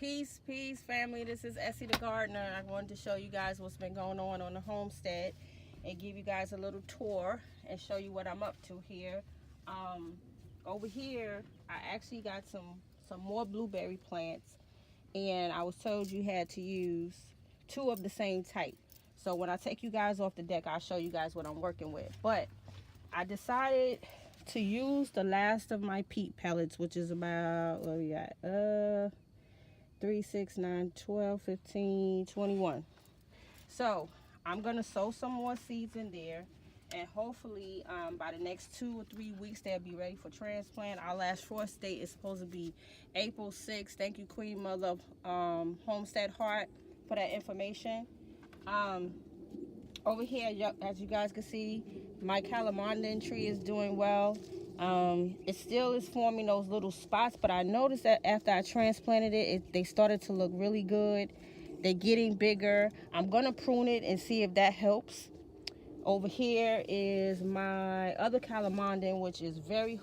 Peace, peace, family. This is Essie the Gardener. I wanted to show you guys what's been going on the homestead and give you guys a little tour and show you what I'm up to here. Over here, I actually got some more blueberry plants, and I was told you had to use 2 of the same type. So when I take you guys off the deck, I'll show you guys what I'm working with. But I decided to use the last of my peat pellets, which is about, what we got, 3, 6, 9, 12, 15, 21. So I'm gonna sow some more seeds in there, and hopefully by the next 2 or 3 weeks they'll be ready for transplant. Our last frost date is supposed to be April 6th. Thank you, Queen Mother Homestead Heart, for that information. Over here, as you guys can see, my calamondin tree is doing well. It still is forming those little spots, but I noticed that after I transplanted it, they started to look really good. They're getting bigger. I'm gonna prune it and see if that helps. Over here is my other calamondin, which is very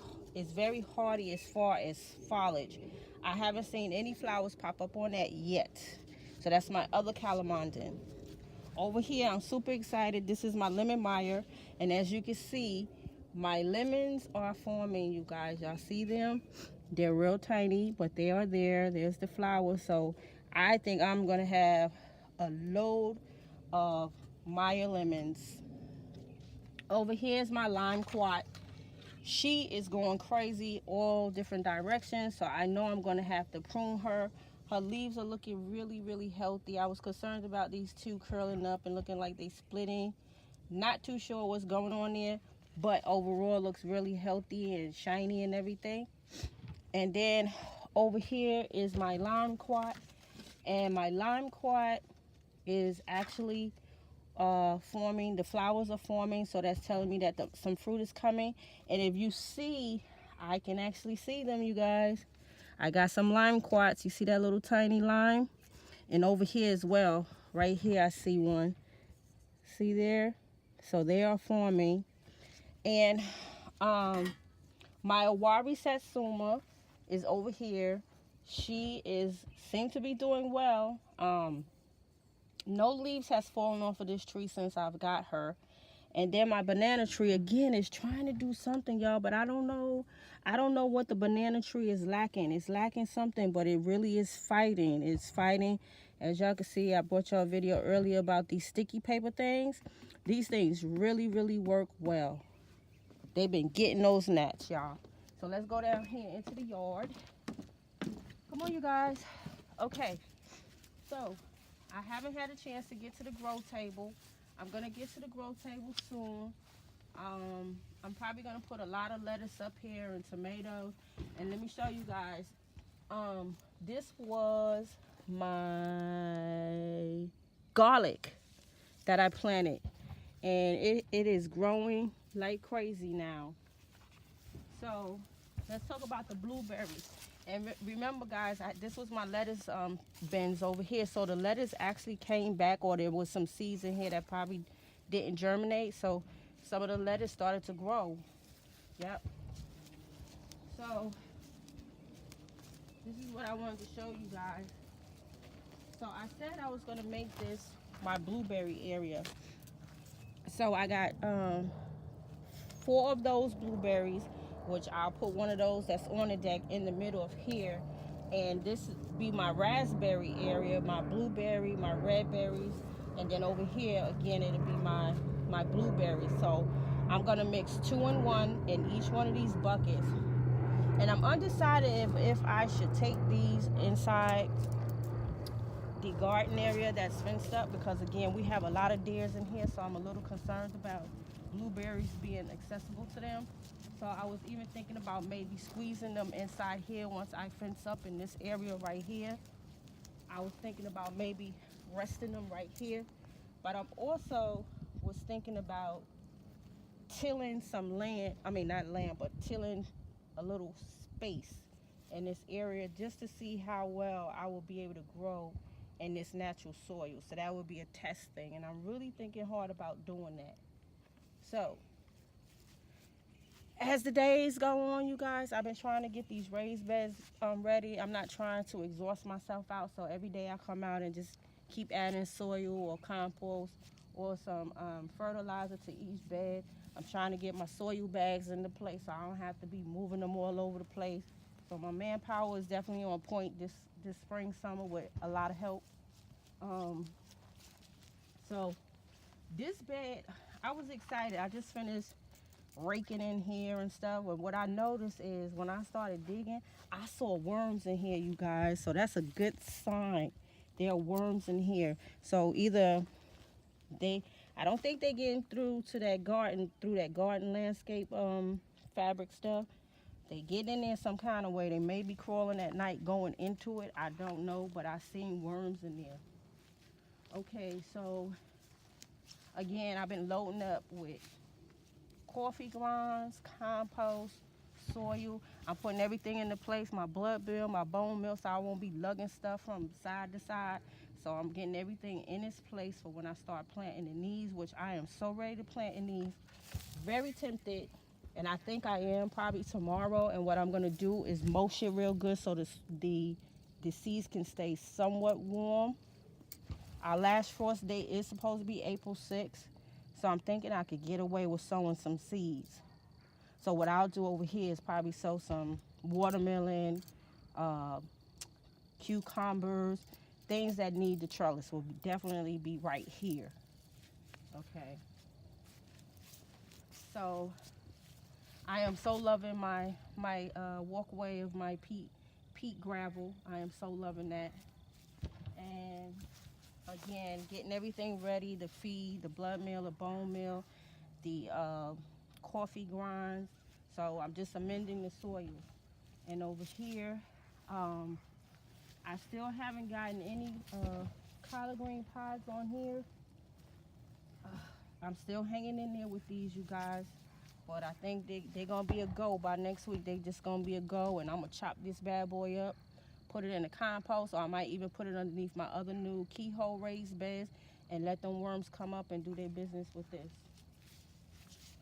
hardy as far as foliage. I haven't seen any flowers pop up on that yet. So that's my other calamondin. Over here, I'm super excited. This is my lemon mire, and as you can see, my lemons are forming, you guys. Y'all see them? They're real tiny, but they are there. There's the flowers. So I think I'm gonna have a load of Maya lemons. Over here is my lime quat. She is going crazy all different directions, so I know I'm gonna have to prune her. Her leaves are looking really healthy. I was concerned about these 2 curling up and looking like they splitting. Not too sure what's going on there, but overall looks really healthy and shiny and everything. And then over here is my lime quat, and my lime quat is actually forming. The flowers are forming, so that's telling me that some fruit is coming. And if you see, I can actually see them, you guys. I got some lime quats. You see that little tiny lime? And over here as well, right here I see one. See there? So they are forming. And my Awari Satsuma is over here. She seems to be doing well. No leaves has fallen off of this tree since I've got her. And then my banana tree again is trying to do something, y'all, but I don't know what the banana tree is lacking. It's lacking something, but it really is fighting. It's fighting. As y'all can see, I brought y'all a video earlier about these sticky paper things. These things really work well. They've been getting those gnats, y'all. So let's go down here into the yard. Come on, you guys. Okay, so I haven't had a chance to get to the grow table. I'm gonna get to the grow table soon. I'm probably gonna put a lot of lettuce up here and tomatoes. And let me show you guys. This was my garlic that I planted, and it is growing like crazy now. So let's talk about the blueberries. And remember, guys, this was my lettuce bins over here. So the lettuce actually came back, or there was some seeds in here that probably didn't germinate. So some of the lettuce started to grow. Yep. So this is what I wanted to show you guys. So I said I was going to make this my blueberry area. So I got 4 of those blueberries, which I'll put one of those that's on the deck in the middle of here. And this be my raspberry area, my blueberry, my red berries. And then over here, again, it'll be my blueberries. So I'm gonna mix 2 in 1 in each one of these buckets. And I'm undecided if I should take these inside the garden area that's fenced up, because again, we have a lot of deers in here, so I'm a little concerned about blueberries being accessible to them. So I was even thinking about maybe squeezing them inside here once I fence up in this area right here. I was thinking about maybe resting them right here. But I'm also was thinking about tilling some land, I mean not land, but tilling a little space in this area just to see how well I will be able to grow in this natural soil. So that would be a test thing, and I'm really thinking hard about doing that. So As the days go on, you guys, I've been trying to get these raised beds ready. I'm not trying to exhaust myself out, so every day I come out and just keep adding soil or compost or some fertilizer to each bed. I'm trying to get my soil bags into place so I don't have to be moving them all over the place. So my manpower is definitely on point this spring, summer with a lot of help. Um, so this bed, I was excited. I just finished raking in here and stuff, and what I noticed is when I started digging, I saw worms in here, you guys. So that's a good sign. There are worms in here. So either I don't think they're getting through to that garden, through that garden landscape fabric stuff. They get in there some kind of way. They may be crawling at night going into it, I don't know, but I seen worms in there. Okay, so again, I've been loading up with coffee grounds, compost, soil. I'm putting everything into place, my blood meal, my bone meal, so I won't be lugging stuff from side to side. So I'm getting everything in its place for when I start planting in these, which I am so ready to plant in these. Very tempted, and I think I am probably tomorrow. And what I'm gonna do is mulch it real good so the seeds can stay somewhat warm. Our last frost date is supposed to be April 6th. So I'm thinking I could get away with sowing some seeds. So what I'll do over here is probably sow some watermelon, cucumbers, things that need the trellis will definitely be right here. Okay. So I am so loving my walkway of my peat gravel. I am so loving that. And again, getting everything ready, the feed, the blood meal, the bone meal, the coffee grinds. So I'm just amending the soil. And over here, I still haven't gotten any collard green pods on here. I'm still hanging in there with these, you guys. But I think they're going to be a go by next week. They just going to be a go. And I'm going to chop this bad boy up, put it in the compost, or I might even put it underneath my other new keyhole raised beds and let them worms come up and do their business with this.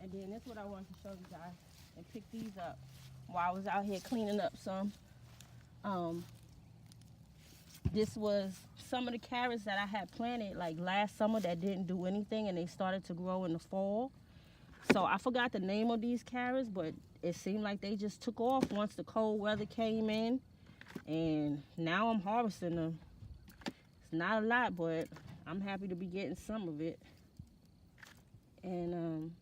And then that's what I wanted to show you guys and pick these up while I was out here cleaning up some. This was some of the carrots that I had planted like last summer that didn't do anything, and they started to grow in the fall. So I forgot the name of these carrots, but it seemed like they just took off once the cold weather came in. And now I'm harvesting them. It's not a lot, but I'm happy to be getting some of it. And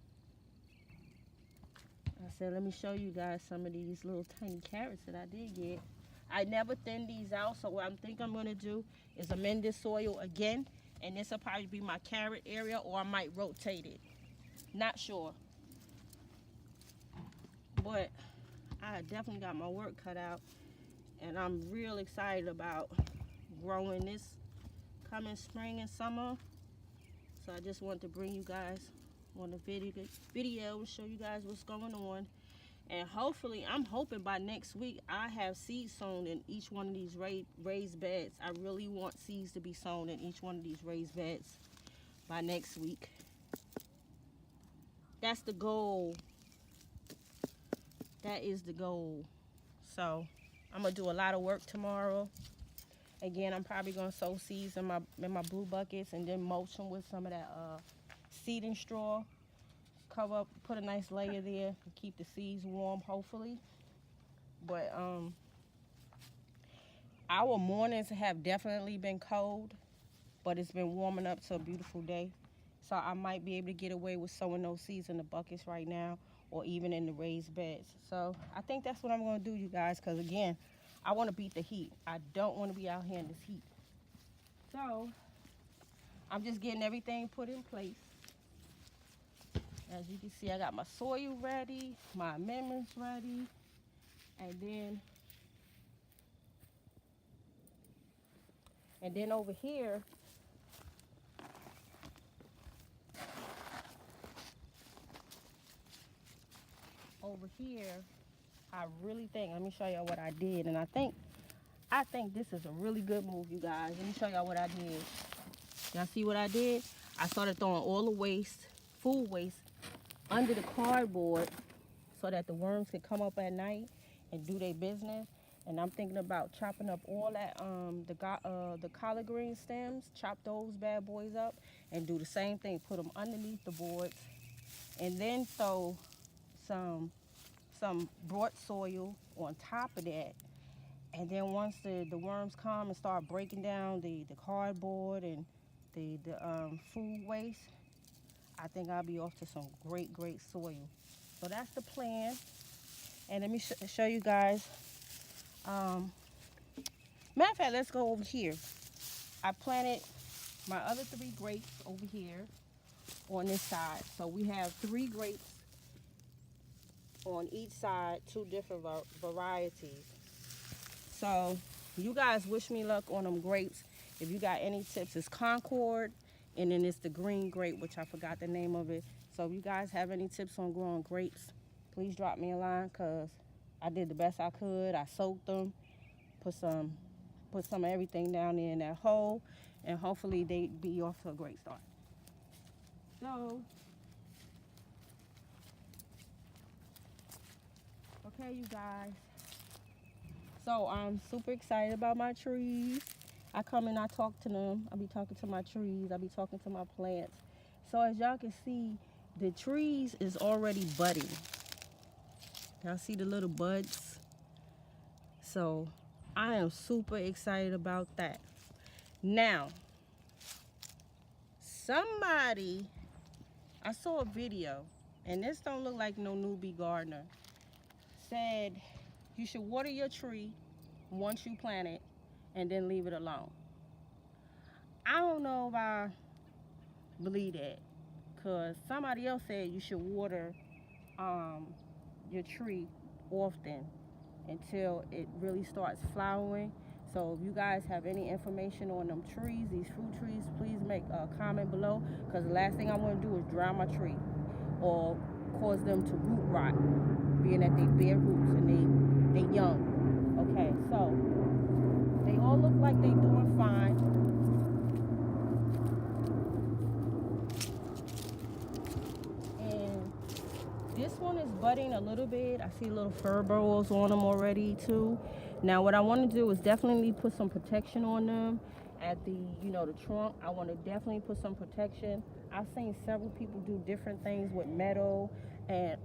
I said, let me show you guys some of these little tiny carrots that I did get. I never thinned these out, so what I think I'm going to do is amend this soil again. And this will probably be my carrot area, or I might rotate it. Not sure. But I definitely got my work cut out. And I'm real excited about growing this coming spring and summer. So I just want to bring you guys on the video and show you guys what's going on. And hopefully, I'm hoping by next week I have seeds sown in each one of these raised beds. I really want seeds to be sown in each one of these raised beds by next week. That's the goal. That is the goal. So I'm gonna do a lot of work tomorrow. Again, I'm probably gonna sow seeds in my blue buckets and then mulch them with some of that seeding straw. Cover up, put a nice layer there to keep the seeds warm, hopefully. But our mornings have definitely been cold, but it's been warming up to a beautiful day. So I might be able to get away with sowing those seeds in the buckets right now, or even in the raised beds. So I think that's what I'm going to do, you guys, because again, I want to beat the heat. I don't want to be out here in this heat. So I'm just getting everything put in place. As you can see, I got my soil ready, my amendments ready, and then over here, I really think, let me show y'all what I did, and I think this is a really good move, you guys. Let me show y'all what I did. Y'all see what I did? I started throwing all the waste, food waste, under the cardboard. so that the worms can come up at night and do their business. And I'm thinking about chopping up all that the collard green stems, chop those bad boys up, and do the same thing. Put them underneath the boards, and then throw some broad soil on top of that. And then once the worms come and start breaking down the cardboard and the food waste, I think I'll be off to some great soil. So that's the plan. And let me show you guys. Matter of fact, let's go over here. I planted my other 3 grapes over here on this side. So we have 3 grapes on each side, 2 different varieties. So you guys wish me luck on them grapes. If you got any tips, it's Concord, and then it's the green grape, which I forgot the name of it. So if you guys have any tips on growing grapes, please drop me a line, because I did the best I could. I soaked them, put some of everything down there in that hole, and hopefully they be off to a great start. So, okay, you guys. So I'm super excited about my trees. I come and I talk to them. I be talking to my trees. I be talking to my plants. So as y'all can see, the trees is already budding. Y'all see the little buds? So I am super excited about that. Now, I saw a video, and this don't look like no newbie gardener, said you should water your tree once you plant it and then leave it alone. I don't know if I believe that, because somebody else said you should water your tree often until it really starts flowering. So if you guys have any information on them trees, these fruit trees, please make a comment below, because the last thing I want to do is drown my tree or cause them to root rot, being that they bear roots and they young. Okay, so they all look like they doing fine. And this one is budding a little bit. I see little fur burrows on them already too. Now what I want to do is definitely put some protection on them at the, the trunk. I want to definitely put some protection. I've seen several people do different things with metal and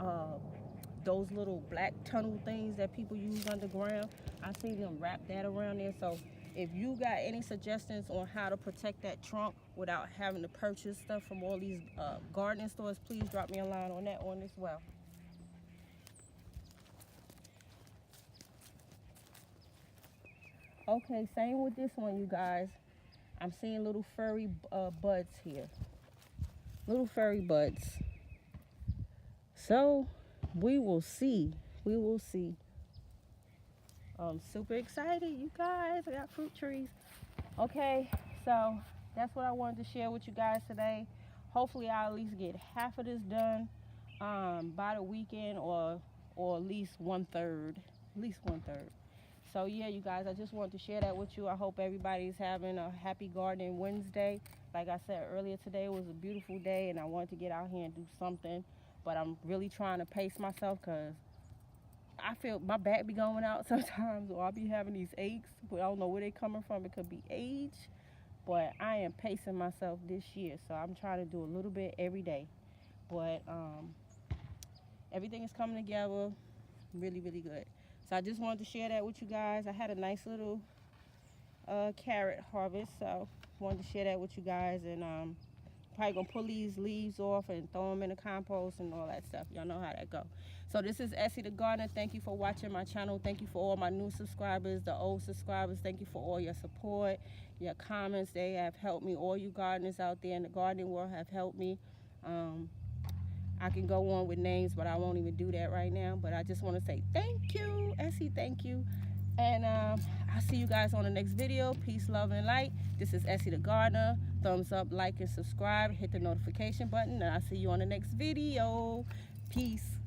those little black tunnel things that people use underground. I see them wrap that around there. So if you got any suggestions on how to protect that trunk without having to purchase stuff from all these gardening stores, please drop me a line on that one as well. Okay, same with this one, you guys. I'm seeing little furry buds here. Little furry buds. So we will see. We will see. I'm super excited, you guys. I got fruit trees. Okay, so that's what I wanted to share with you guys today. Hopefully I'll at least get half of this done by the weekend, or at least 1/3. At least 1/3. So yeah, you guys, I just wanted to share that with you. I hope everybody's having a happy gardening Wednesday. Like I said earlier, today was a beautiful day and I wanted to get out here and do something. But I'm really trying to pace myself, because I feel my back be going out sometimes, or I'll be having these aches, but I don't know where they're coming from. It could be age, but I am pacing myself this year. So I'm trying to do a little bit every day. But everything is coming together really, really good. So I just wanted to share that with you guys. I had a nice little carrot harvest, so wanted to share that with you guys. And probably gonna pull these leaves off and throw them in the compost and all that stuff. Y'all know how that go. So this is Essie the Gardener. Thank you for watching my channel. Thank you for all my new subscribers, the old subscribers. Thank you for all your support, your comments. They have helped me. All you gardeners out there in the gardening world have helped me. I can go on with names, but I won't even do that right now. But I just want to say thank you, Essie, thank you. And I'll see you guys on the next video. Peace, love, and light. This is Essie the Gardener. Thumbs up, like, and subscribe. Hit the notification button, and I'll see you on the next video. Peace.